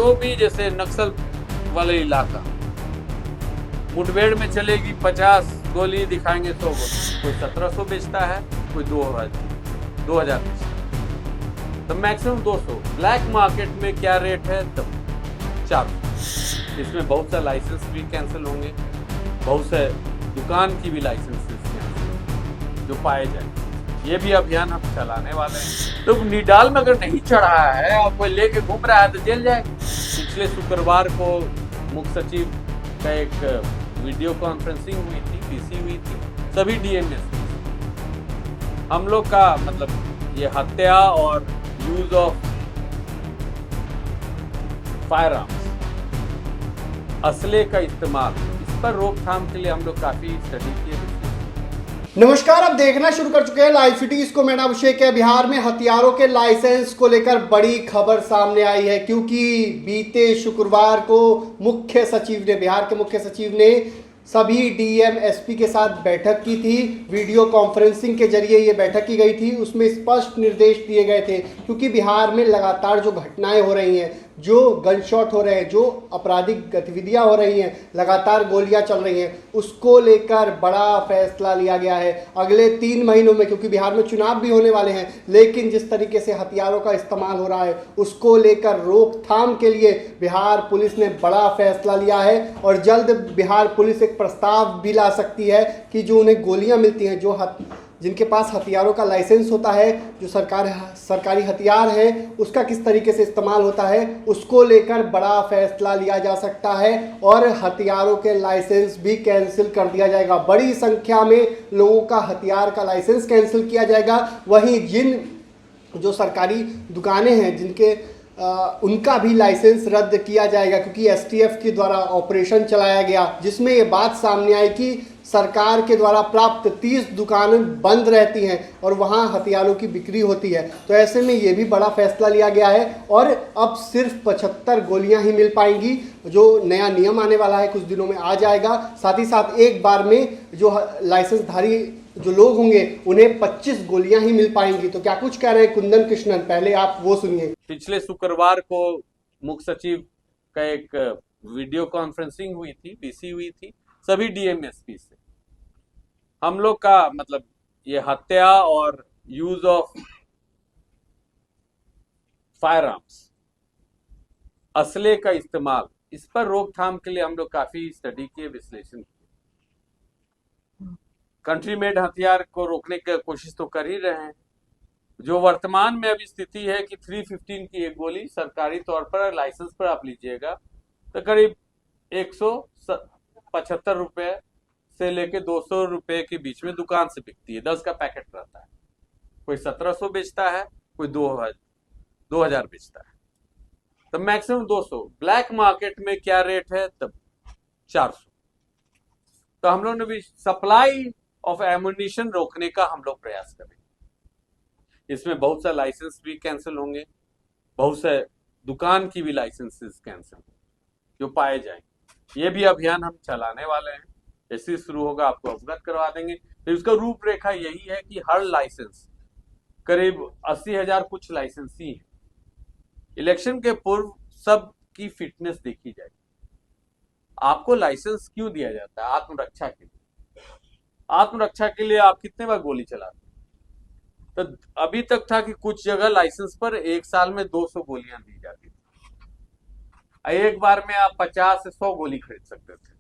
जो भी जैसे नक्सल वाले इलाका, मुठभेड़ में चलेगी 50 गोली, दिखाएंगे 100 गोली, कोई 1700 बेचता है, कोई 2000 बेचता है, तो मैक्सिमम 200। ब्लैक मार्केट में क्या रेट है तब 400। इसमें बहुत सा लाइसेंस भी कैंसिल होंगे, बहुत से दुकान की भी लाइसेंस जो पाए जाए। ये भी अभियान हम चलाने वाले हैं। तो निडाल में अगर नहीं चढ़ा है और कोई लेके घूम रहा है तो जेल जाएगा। पिछले शुक्रवार को मुख्य सचिव का एक वीडियो कॉन्फ्रेंसिंग हुई थी, पीसी हुई थी, सभी डीएमएस। हम लोग का मतलब ये हत्या और यूज ऑफ फायर आर्म्स, असले का इस्तेमाल, इस पर रोकथाम के लिए हम लोग काफी स्टडी किए। नमस्कार, आप देखना शुरू कर चुके हैं लाइव सिटीज को। मेरा अभिषेक है। बिहार में हथियारों के लाइसेंस को लेकर बड़ी खबर सामने आई है, क्योंकि बीते शुक्रवार को बिहार के मुख्य सचिव ने सभी डीएम एसपी के साथ बैठक की थी। वीडियो कॉन्फ्रेंसिंग के जरिए ये बैठक की गई थी। उसमें स्पष्ट निर्देश दिए गए थे, क्योंकि बिहार में लगातार जो घटनाएं हो रही हैं, जो गन शॉट हो रहे हैं, जो आपराधिक गतिविधियां हो रही हैं, लगातार गोलियां चल रही हैं, उसको लेकर बड़ा फैसला लिया गया है। अगले 3 महीनों में, क्योंकि बिहार में चुनाव भी होने वाले हैं, लेकिन जिस तरीके से हथियारों का इस्तेमाल हो रहा है उसको लेकर रोकथाम के लिए बिहार पुलिस ने बड़ा फैसला लिया है। और जल्द बिहार पुलिस एक प्रस्ताव भी ला सकती है कि जो उन्हें गोलियां मिलती हैं, जिनके पास हथियारों का लाइसेंस होता है, जो सरकारी हथियार है, उसका किस तरीके से इस्तेमाल होता है, उसको लेकर बड़ा फैसला लिया जा सकता है और हथियारों के लाइसेंस भी कैंसिल कर दिया जाएगा। बड़ी संख्या में लोगों का हथियार का लाइसेंस कैंसिल किया जाएगा। वहीं जो सरकारी दुकानें हैं जिनके उनका भी लाइसेंस रद्द किया जाएगा, क्योंकि एसटीएफ के द्वारा ऑपरेशन चलाया गया, जिसमें ये बात सामने आई कि सरकार के द्वारा प्राप्त 30 दुकानें बंद रहती हैं और वहां हथियारों की बिक्री होती है। तो ऐसे में ये भी बड़ा फैसला लिया गया है और अब सिर्फ 75 गोलियां ही मिल पाएंगी। जो नया नियम आने वाला है कुछ दिनों में आ जाएगा। साथ ही साथ एक बार में जो लाइसेंसधारी जो लोग होंगे उन्हें 25 गोलियां ही मिल पाएंगी। तो क्या कुछ कह रहे हैं कुंदन कृष्णन, पहले आप वो सुनिए। पिछले शुक्रवार को मुख्य सचिव का एक वीडियो कॉन्फ्रेंसिंग हुई थी, पीसी हुई थी, सभी डीएमएसपी से। हम लोग का मतलब ये हत्या और यूज ऑफ फायर आर्म्स, असले का इस्तेमाल, इस पर रोकथाम के लिए हम लोग काफी स्टडी किए, विश्लेषण किए। कंट्री मेड हथियार को रोकने की कोशिश तो कर ही रहे हैं। जो वर्तमान में अभी स्थिति है कि 315 की एक गोली सरकारी तौर पर लाइसेंस पर आप लीजिएगा तो करीब 175 रुपए से लेके 200 रुपए के बीच में दुकान से बिकती है। 10 का पैकेट रहता है। कोई 1700 बेचता है, कोई 2000 बेचता है, तो मैक्सिमम 200। ब्लैक मार्केट में क्या रेट है तब 400। तो हम लोग ने भी सप्लाई ऑफ एमुनिशन रोकने का हम लोग प्रयास करेंगे। इसमें बहुत सा लाइसेंस भी कैंसिल होंगे, बहुत से दुकान की भी लाइसेंसेस कैंसिल जो पाए जाएंगे। ये भी अभियान हम चलाने वाले हैं। जैसे शुरू होगा आपको अवगत करवा देंगे। तो इसका रूपरेखा यही है कि हर लाइसेंस करीब 80,000 कुछ लाइसेंस ही है। इलेक्शन के पूर्व सब की फिटनेस देखी जाएगी। आपको लाइसेंस क्यों दिया जाता है? आत्मरक्षा के लिए। आत्मरक्षा के लिए आप कितने बार गोली चलाते हैं? तो अभी तक था कि कुछ जगह लाइसेंस पर एक साल में 200 गोलियां दी जाती थी। एक बार में आप 50 से 100 गोली खरीद सकते थे।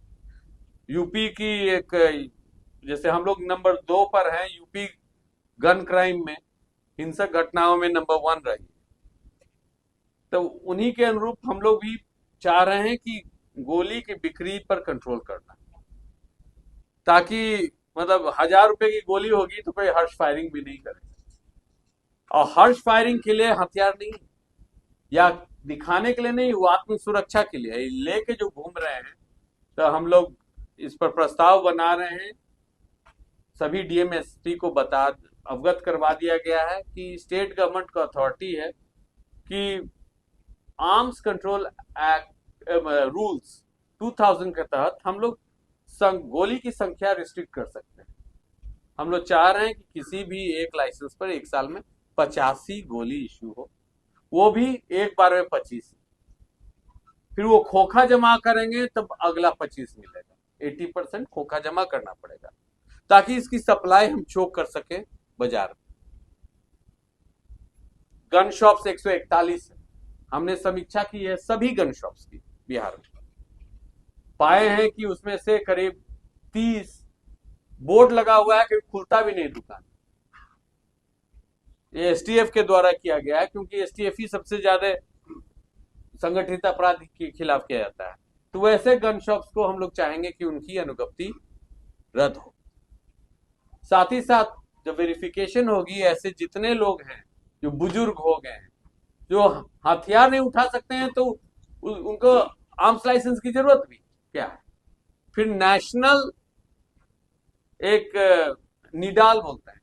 यूपी की एक, जैसे हम लोग नंबर 2 पर हैं यूपी गन क्राइम में, हिंसक घटनाओं में नंबर 1 रही। तो उन्हीं के अनुरूप हम लोग भी चाह रहे हैं कि गोली की बिक्री पर कंट्रोल करना, ताकि मतलब 1000 रुपए की गोली होगी तो कोई हर्ष फायरिंग भी नहीं करेगा। और हर्ष फायरिंग के लिए हथियार नहीं, या दिखाने के लिए नहीं, वो आत्म सुरक्षा के लिए लेके जो घूम रहे हैं। तो हम लोग इस पर प्रस्ताव बना रहे हैं। सभी डीएमएसपी को अवगत करवा दिया गया है कि स्टेट गवर्नमेंट का अथॉरिटी है कि आर्म्स कंट्रोल एक्ट रूल्स 2000 के तहत हम लोग गोली की संख्या रिस्ट्रिक्ट कर सकते हैं। हम लोग चाह रहे हैं कि किसी भी एक लाइसेंस पर एक साल में 85 गोली इश्यू हो, वो भी एक बार में 25। फिर वो खोखा जमा करेंगे तब अगला 25 मिलेगा। 80% खोखा जमा करना पड़ेगा ताकि इसकी सप्लाई हम चोक कर सके बाजार में। गन शॉप्स 141 है, हमने समीक्षा की है सभी गन शॉप्स की बिहार में, पाए हैं कि उसमें से करीब 30 बोर्ड लगा हुआ है कि खुलता भी नहीं दुकान। ये एसटीएफ के द्वारा किया गया है, क्योंकि एसटीएफ ही सबसे ज्यादा संगठित अपराध के खिलाफ किया जाता है। तो वैसे गन शॉप्स को हम लोग चाहेंगे कि उनकी अनुज्ञप्ति रद्द हो। साथ ही साथ जब वेरिफिकेशन होगी, ऐसे जितने लोग हैं जो बुजुर्ग हो गए हैं, जो हथियार नहीं उठा सकते हैं, तो उनको आर्म्स लाइसेंस की जरूरत भी क्या है। फिर नेशनल एक निडाल बोलते हैं,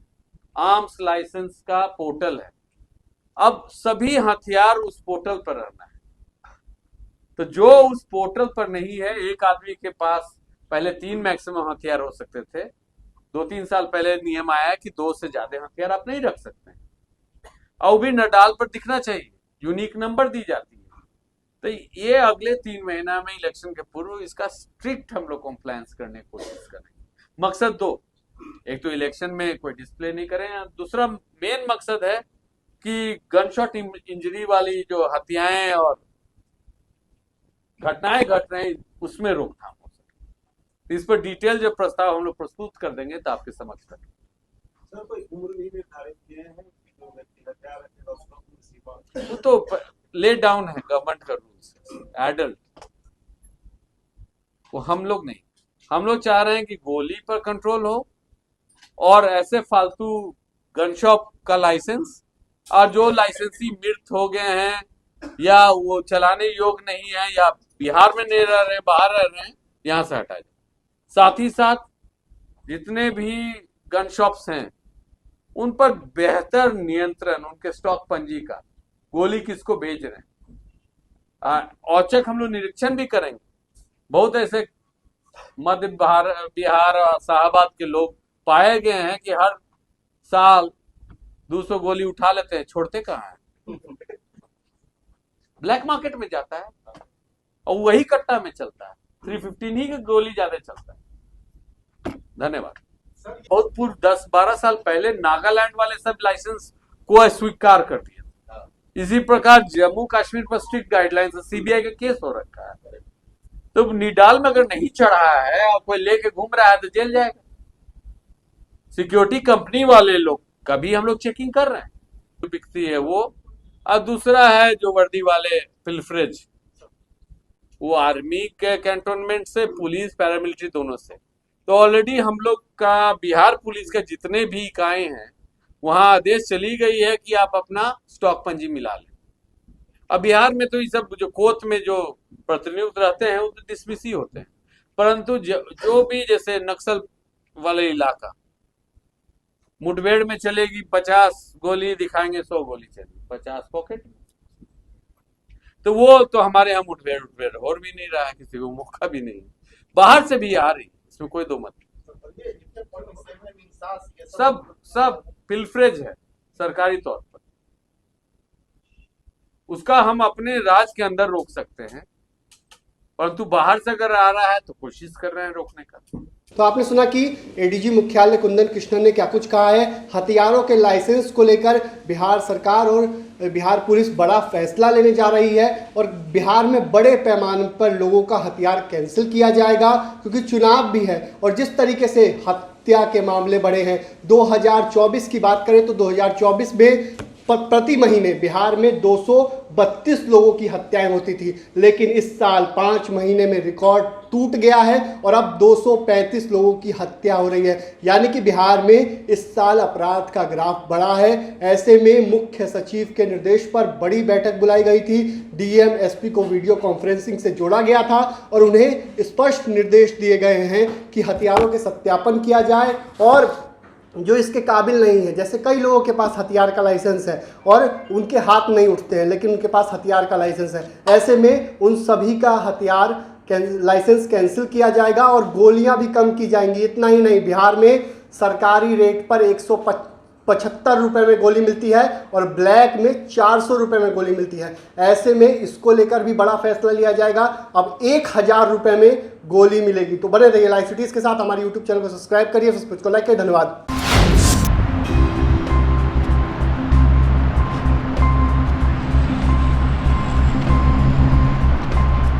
आर्म्स लाइसेंस का पोर्टल है। अब सभी हथियार उस पोर्टल पर रहना है। तो जो उस पोर्टल पर नहीं है, एक आदमी के पास पहले 3 मैक्सिमम हथियार हो सकते थे, 2-3 साल पहले नियम आया है कि 2 से ज्यादा हथियार आप नहीं रख सकते। और भी नडाल पर दिखना चाहिए, यूनिक नंबर दी जाती है। तो ये अगले 3 महीना में इलेक्शन के पूर्व इसका स्ट्रिक्ट हम लोग कॉम्प्लायंस करने की कोशिश करेंगे। मकसद 2, एक तो इलेक्शन में कोई डिस्प्ले नहीं करें, दूसरा मेन मकसद है कि गन शॉट इंजरी वाली जो हत्याएं और घटनाएं घट रही उसमें रोकथाम हो सके। इस पर डिटेल जब प्रस्ताव हम लोग प्रस्तुत कर देंगे तो आपके समक्ष करेंगे। सर, कोई उम्र नहीं निर्धारित किए हैं कि जो व्यक्ति हथियार रखेगा उसको अपनी सीमा? वो तो ले डाउन है गवर्नमेंट का रूल्स, एडल्ट। वो हम लोग नहीं, हम लोग चाह रहे हैं कि गोली पर कंट्रोल हो और ऐसे फालतू गन शॉप का लाइसेंस, और जो लाइसेंसी मृत हो गए हैं या वो चलाने योग्य नहीं है या बिहार में नहीं रह रहे, बाहर रह रहे हैं, यहां से हटाया जाए। साथ ही साथ जितने भी गन शॉप्स हैं उन पर बेहतर नियंत्रण, उनके स्टॉक पंजी का, गोली किसको बेच रहे हैं, औचक हम लोग निरीक्षण भी करेंगे। बहुत ऐसे मध्य बिहार और शाहबाद के लोग पाए गए हैं कि हर साल 200 गोली उठा लेते हैं, छोड़ते कहाँ हैं, ब्लैक मार्केट में जाता है और वही कट्टा में चलता है। 315 ही की गोली ज्यादा चलता है। धन्यवाद। बहुत पूर्व 10-12 साल पहले नागालैंड वाले सब लाइसेंस को अस्वीकार कर दिया। इसी प्रकार जम्मू कश्मीर पर स्ट्रिक्ट गाइडलाइंस, सीबीआई का केस हो रखा है। तो निडाल में अगर नहीं चढ़ा है और कोई लेके घूम रहा है तो जेल जाएगा। सिक्योरिटी कंपनी वाले लोग का भी हम लोग चेकिंग कर रहे हैं, जो बिकती है वो। और दूसरा है जो वर्दी वाले पिलफरेज, वो आर्मी के कैंटोनमेंट से, पुलिस पैरामिलिट्री दोनों से। तो ऑलरेडी हम लोग का बिहार पुलिस के जितने भी इकाई हैं वहां आदेश चली गई है कि आप अपना स्टॉक पंजी मिला लें। अब बिहार में तो ये सब जो कोर्ट में जो प्रतिनियुक्त रहते हैं वो तो डिसमिस ही होते हैं, परंतु जो भी जैसे नक्सल वाले इलाका, मुठभेड़ में चलेगी 50 गोली दिखाएंगे, 100 गोली चलेगी, 50 पॉकेट में। तो वो तो हमारे यहाँ मुठभेड़ हो भी नहीं रहा है, किसी को मौका भी नहीं, बाहर से भी आ रही, इसमें कोई दो मत। सब पिलफरेज है सरकारी तौर पर, उसका हम अपने राज्य के अंदर रोक सकते हैं, परंतु बाहर से अगर आ रहा है तो कोशिश कर रहे हैं रोकने का। तो आपने सुना कि एडीजी मुख्यालय कुंदन कृष्णन ने क्या कुछ कहा है। हथियारों के लाइसेंस को लेकर बिहार सरकार और बिहार पुलिस बड़ा फैसला लेने जा रही है और बिहार में बड़े पैमाने पर लोगों का हथियार कैंसिल किया जाएगा, क्योंकि चुनाव भी है। और जिस तरीके से हत्या के मामले बढ़े हैं, 2024 की बात करें तो 2024 में प्रति महीने बिहार में 232 लोगों की हत्याएं होती थी, लेकिन इस साल 5 महीने में रिकॉर्ड टूट गया है और अब 235 लोगों की हत्या हो रही है। यानी कि बिहार में इस साल अपराध का ग्राफ बढ़ा है। ऐसे में मुख्य सचिव के निर्देश पर बड़ी बैठक बुलाई गई थी। डीएम एसपी को वीडियो कॉन्फ्रेंसिंग से जोड़ा गया था और उन्हें स्पष्ट निर्देश दिए गए हैं कि हथियारों के सत्यापन किया जाए और जो इसके काबिल नहीं है, जैसे कई लोगों के पास हथियार का लाइसेंस है और उनके हाथ नहीं उठते हैं लेकिन उनके पास हथियार का लाइसेंस है, ऐसे में उन सभी का हथियार लाइसेंस कैंसिल किया जाएगा और गोलियां भी कम की जाएंगी। इतना ही नहीं, बिहार में सरकारी रेट पर 75 रुपए में गोली मिलती है और ब्लैक में 400 रुपए में गोली मिलती है। ऐसे में इसको लेकर भी बड़ा फैसला लिया जाएगा। अब 1000 रुपए में गोली मिलेगी। तो बने रहिए लाइव सिटीज के साथ, हमारे यूट्यूब चैनल को सब्सक्राइब करिए, फेसबुक को लाइक करिए। धन्यवाद।